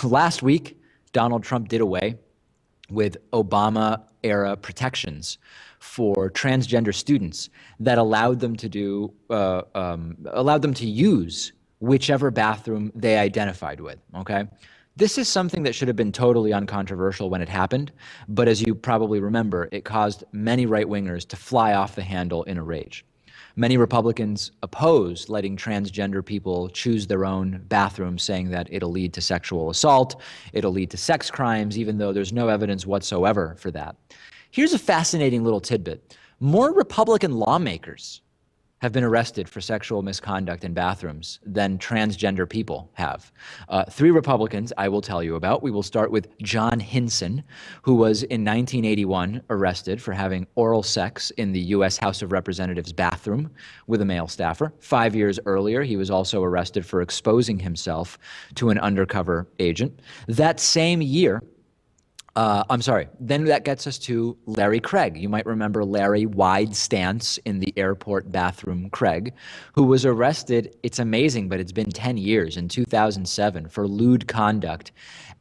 Last week, Donald Trump did away with Obama-era protections for transgender students that allowed them to use whichever bathroom they identified with. Okay, this is something that should have been totally uncontroversial when it happened, but as you probably remember, it caused many right-wingers to fly off the handle in a rage. Many Republicans oppose letting transgender people choose their own bathroom, saying that it'll lead to sexual assault, it'll lead to sex crimes, even though there's no evidence whatsoever for that. Here's a fascinating little tidbit. More Republican lawmakers have been arrested for sexual misconduct in bathrooms than transgender people have. Three Republicans I will tell you about. We will start with John Hinson, who was in 1981 arrested for having oral sex in the U.S. House of Representatives bathroom with a male staffer. 5 years earlier, he was also arrested for exposing himself to an undercover agent. That same year, then that gets us to Larry Craig. You might remember Larry Wide Stance in the airport bathroom Craig, who was arrested, it's amazing, but it's been 10 years, in 2007 for lewd conduct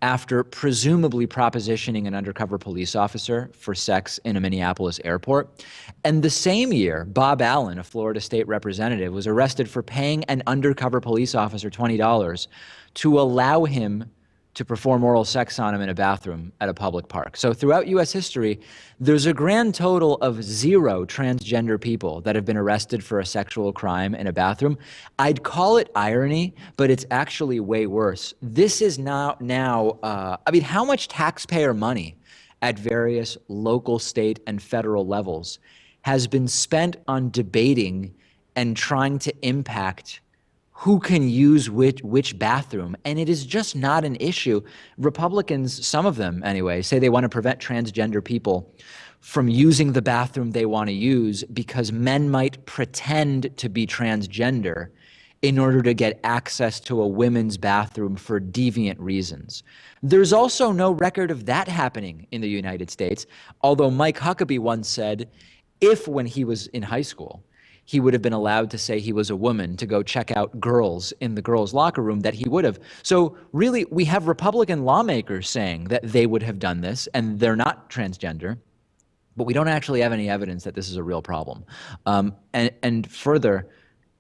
after presumably propositioning an undercover police officer for sex in a Minneapolis airport. And the same year, Bob Allen, a Florida state representative, was arrested for paying an undercover police officer $20 to allow him to perform oral sex on him in a bathroom at a public park. So throughout U.S. history, there's a grand total of 0 transgender people that have been arrested for a sexual crime in a bathroom. I'd call it irony, but it's actually way worse. This is now, I mean, how much taxpayer money at various local, state, and federal levels has been spent on debating and trying to impact who can use which bathroom, and it is just not an issue. Republicans, some of them anyway, say they want to prevent transgender people from using the bathroom they want to use because men might pretend to be transgender in order to get access to a women's bathroom for deviant reasons. There's also no record of that happening in the United States, although Mike Huckabee once said, if when he was in high school, he would have been allowed to say he was a woman to go check out girls in the girls' locker room, that he would have. So really, we have Republican lawmakers saying that they would have done this, and they're not transgender, but we don't actually have any evidence that this is a real problem. And further,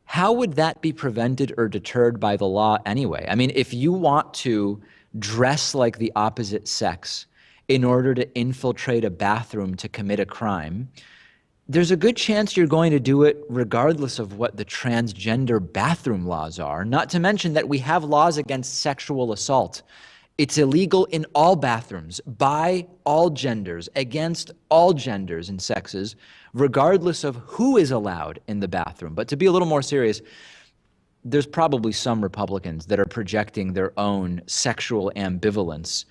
how would that be prevented or deterred by the law anyway? I mean, if you want to dress like the opposite sex in order to infiltrate a bathroom to commit a crime, there's a good chance you're going to do it regardless of what the transgender bathroom laws are, not to mention that we have laws against sexual assault. It's illegal in all bathrooms, by all genders, against all genders and sexes, regardless of who is allowed in the bathroom. But to be a little more serious, there's probably some Republicans that are projecting their own sexual ambivalence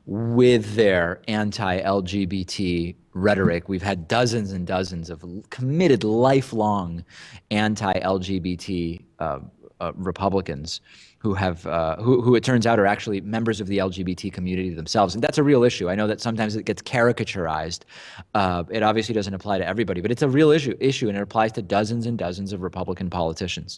with their anti-LGBT rhetoric. We've had dozens and dozens of committed lifelong anti-LGBT Republicans who have, who it turns out are actually members of the LGBT community themselves. And that's a real issue. I know that sometimes it gets caricaturized. It obviously doesn't apply to everybody, but it's a real issue, and it applies to dozens and dozens of Republican politicians.